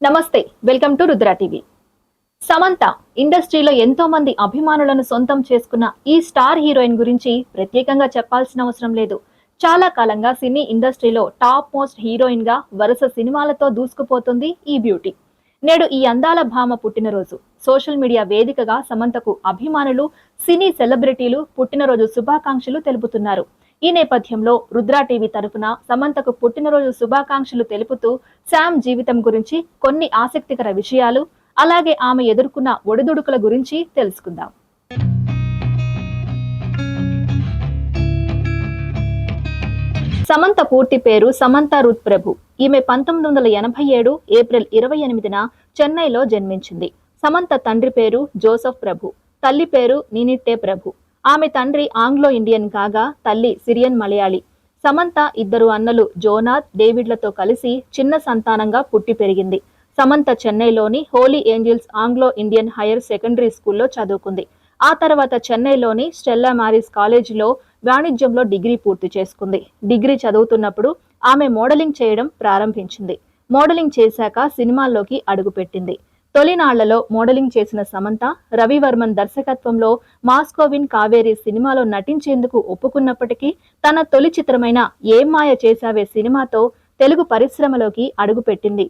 నమస్తే, welcome to Rudra TV. Samantha ఇండస్ట్రీలో ఎంతో మంది అభిమానులను సొంతం చేసుకున్న ఈ స్టార్ హీరోయిన్ గురించి ప్రత్యేకంగా చెప్పాల్సిన అవసరం లేదు. చాలా కాలంగా సినీ ఇండస్ట్రీలో టాప్ మోస్ట్ హీరోయిన్ గా వరుస సినిమాలతో దూసుకుపోతుంది ఈ బ్యూటీ. నేడు ఈ అందాల భామ పుట్టినరోజు. సోషల్ మీడియా వేదికగా సమంతకు అభిమానులు, సినీ సెలబ్రిటీలు పుట్టినరోజు శుభాకాంక్షలు తెలుపుతున్నారు. ఈ నేపథ్యంలో రుద్ర టీవీ తరఫున సమంతకు పుట్టినరోజు శుభాకాంక్షలు తెలుపుతూ శామ్ జీవితం గురించి కొన్ని ఆసక్తికర విషయాలు, అలాగే ఆమె ఎదుర్కొన్న ఒడిదుడుకుల గురించి తెలుసుకుందాం. సమంత పూర్తి పేరు సమంత రూత్ ప్రభు. ఈమె 1987 ఏప్రిల్ 28న చెన్నైలో జన్మించింది. సమంత తండ్రి పేరు జోసెఫ్ ప్రభు, తల్లి పేరు నినిట్టే ప్రభు. ఆమె తండ్రి ఆంగ్లో ఇండియన్ కాగా తల్లి సిరియన్ మలయాళీ. సమంత ఇద్దరు అన్నలు జోనాథ్, డేవిడ్లతో కలిసి చిన్న సంతానంగా పుట్టి పెరిగింది. సమంత చెన్నైలోని Holy Angels Anglo Indian Higher Secondary స్కూల్లో చదువుకుంది. ఆ తర్వాత చెన్నైలోని స్టెల్లా మారిస్ కాలేజీలో వాణిజ్యంలో డిగ్రీ పూర్తి చేసుకుంది. డిగ్రీ చదువుతున్నప్పుడు ఆమె మోడలింగ్ చేయడం ప్రారంభించింది. మోడలింగ్ చేశాక సినిమాల్లోకి అడుగుపెట్టింది. తొలినాళ్లలో మోడలింగ్ చేసిన సమంత రవివర్మన్ దర్శకత్వంలో మాస్కోవిన్ కావేరి సినిమాలో నటించేందుకు ఒప్పుకున్నప్పటికీ తన తొలి చిత్రమైన ఏం మాయ చేశావే సినిమాతో తెలుగు పరిశ్రమలోకి అడుగుపెట్టింది.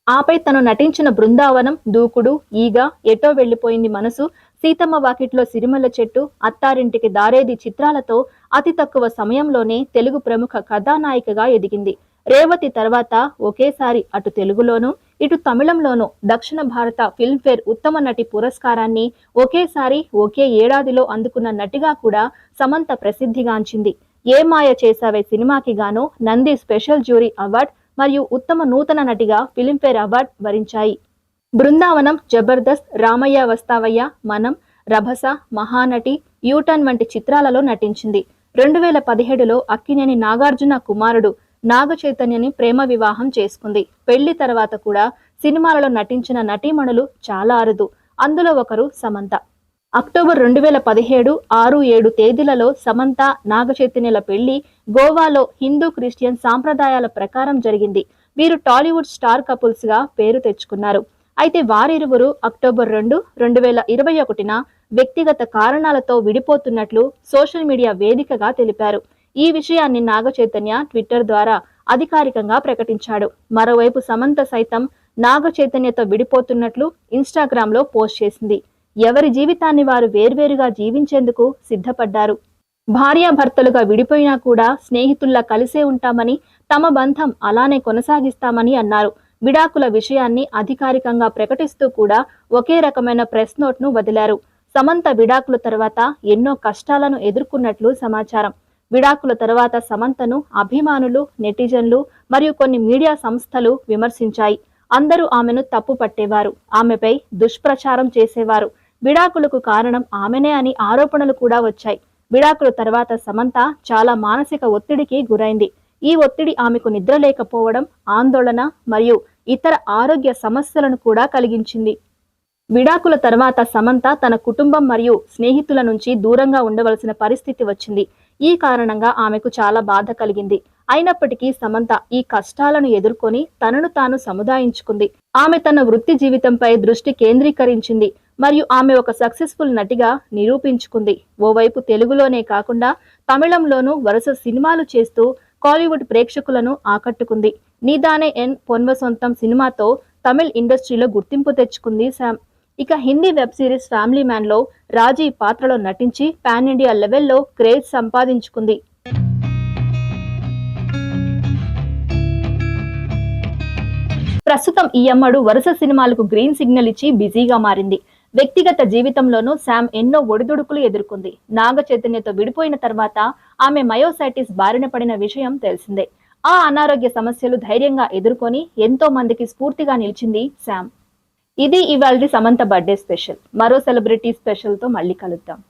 ఆపై తను నటించిన బృందావనం, దూకుడు, ఈగ, ఎటో వెళ్లిపోయింది మనసు, సీతమ్మ వాకిట్లో సిరిమల్ల చెట్టు, అత్తారింటికి దారేది చిత్రాలతో అతి తక్కువ సమయంలోనే తెలుగు ప్రముఖ కథానాయికగా ఎదిగింది. రేవతి తర్వాత ఒకేసారి అటు తెలుగులోనూ ఇటు తమిళంలోనూ దక్షిణ భారత ఫిల్మ్ఫేర్ ఉత్తమ నటి పురస్కారాన్ని ఒకేసారి ఒకే ఏడాదిలో అందుకున్న నటిగా కూడా సమంత ప్రసిద్ధిగాంచింది. ఏ మాయ చేసావే సినిమాకి గాను నంది స్పెషల్ జ్యూరీ అవార్డ్ మరియు ఉత్తమ నూతన నటిగా ఫిల్మ్ఫేర్ అవార్డ్ వరించాయి. బృందావనం, జబర్దస్త్, రామయ్య వస్తావయ్య, మనం, రభస, మహానటి, యూటర్న్ వంటి చిత్రాలలో నటించింది. 2017లో అక్కినేని నాగార్జున కుమారుడు నాగ చైతన్యని ప్రేమ వివాహం చేసుకుంది. పెళ్లి తర్వాత కూడా సినిమాలలో నటించిన నటీమణులు చాలా అరుదు. అందులో ఒకరు సమంత. అక్టోబర్ 2017 6-7 తేదీలలో సమంత, నాగ చైతన్యల పెళ్లి గోవాలో హిందూ క్రిస్టియన్ సాంప్రదాయాల ప్రకారం జరిగింది. వీరు టాలీవుడ్ స్టార్ కపుల్స్ గా పేరు తెచ్చుకున్నారు. అయితే వారిరువురు అక్టోబర్ 2, 2021న వ్యక్తిగత కారణాలతో విడిపోతున్నట్లు సోషల్ మీడియా వేదికగా తెలిపారు. ఈ విషయాన్ని నాగ చైతన్య ట్విట్టర్ ద్వారా అధికారికంగా ప్రకటించాడు. మరోవైపు సమంత సైతం నాగ చైతన్యతో విడిపోతున్నట్లు ఇన్స్టాగ్రామ్ లో పోస్ట్ చేసింది. ఎవరి జీవితాన్ని వారు వేర్వేరుగా జీవించేందుకు సిద్ధపడ్డారు. భార్యాభర్తలుగా విడిపోయినా కూడా స్నేహితుల్లా కలిసే ఉంటామని, తమ బంధం అలానే కొనసాగిస్తామని అన్నారు. విడాకుల విషయాన్ని అధికారికంగా ప్రకటిస్తూ కూడా ఒకే రకమైన ప్రెస్ నోట్ ను వదిలారు. సమంత విడాకుల తర్వాత ఎన్నో కష్టాలను ఎదుర్కొన్నట్లు సమాచారం. విడాకుల తర్వాత సమంతను అభిమానులు, నెటిజన్లు మరియు కొన్ని మీడియా సంస్థలు విమర్శించాయి. అందరూ ఆమెను తప్పు పట్టేవారు, ఆమెపై దుష్ప్రచారం చేసేవారు. విడాకులకు కారణం ఆమెనే అని ఆరోపణలు కూడా వచ్చాయి. విడాకుల తర్వాత సమంత చాలా మానసిక ఒత్తిడికి గురైంది. ఈ ఒత్తిడి ఆమెకు నిద్ర లేకపోవడం, ఆందోళన మరియు ఇతర ఆరోగ్య సమస్యలను కూడా కలిగించింది. విడాకుల తర్వాత సమంత తన కుటుంబం మరియు స్నేహితుల నుంచి దూరంగా ఉండవలసిన పరిస్థితి వచ్చింది. ఈ కారణంగా ఆమెకు చాలా బాధ కలిగింది. అయినప్పటికీ సమంత ఈ కష్టాలను ఎదుర్కొని తనను తాను సముదాయించుకుంది. ఆమె తన వృత్తి జీవితంపై దృష్టి కేంద్రీకరించింది మరియు ఆమె ఒక సక్సెస్ఫుల్ నటిగా నిరూపించుకుంది. ఓవైపు తెలుగులోనే కాకుండా తమిళంలోనూ వరుస సినిమాలు చేస్తూ కాలీవుడ్ ప్రేక్షకులను ఆకట్టుకుంది. నీదానే ఎన్ పొన్వ సొంతం సినిమాతో తమిళ్ ఇండస్ట్రీలో గుర్తింపు తెచ్చుకుంది శామ్. ఇక Hindi web series family man లో రాజీ పాత్రలో నటించి పాన్ ఇండియా లెవెల్లో క్రేజ్ సంపాదించుకుంది. ప్రస్తుతం ఈ అమ్మడు వరుస సినిమాలకు గ్రీన్ సిగ్నల్ ఇచ్చి బిజీగా మారింది. వ్యక్తిగత జీవితంలోనూ శామ్ ఎన్నో ఒడిదుడుకులు ఎదుర్కొంది. నాగ చైతన్యతో విడిపోయిన తర్వాత ఆమె మయోసైటిస్ బారిన పడిన విషయం తెలిసిందే. ఆ అనారోగ్య సమస్యలు ధైర్యంగా ఎదుర్కొని ఎంతో మందికి స్ఫూర్తిగా నిలిచింది శామ్. ఇది ఇవాల్టి సమంత బర్త్డే స్పెషల్. మరో సెలబ్రిటీ స్పెషల్ తో మళ్ళీ కలుద్దాం.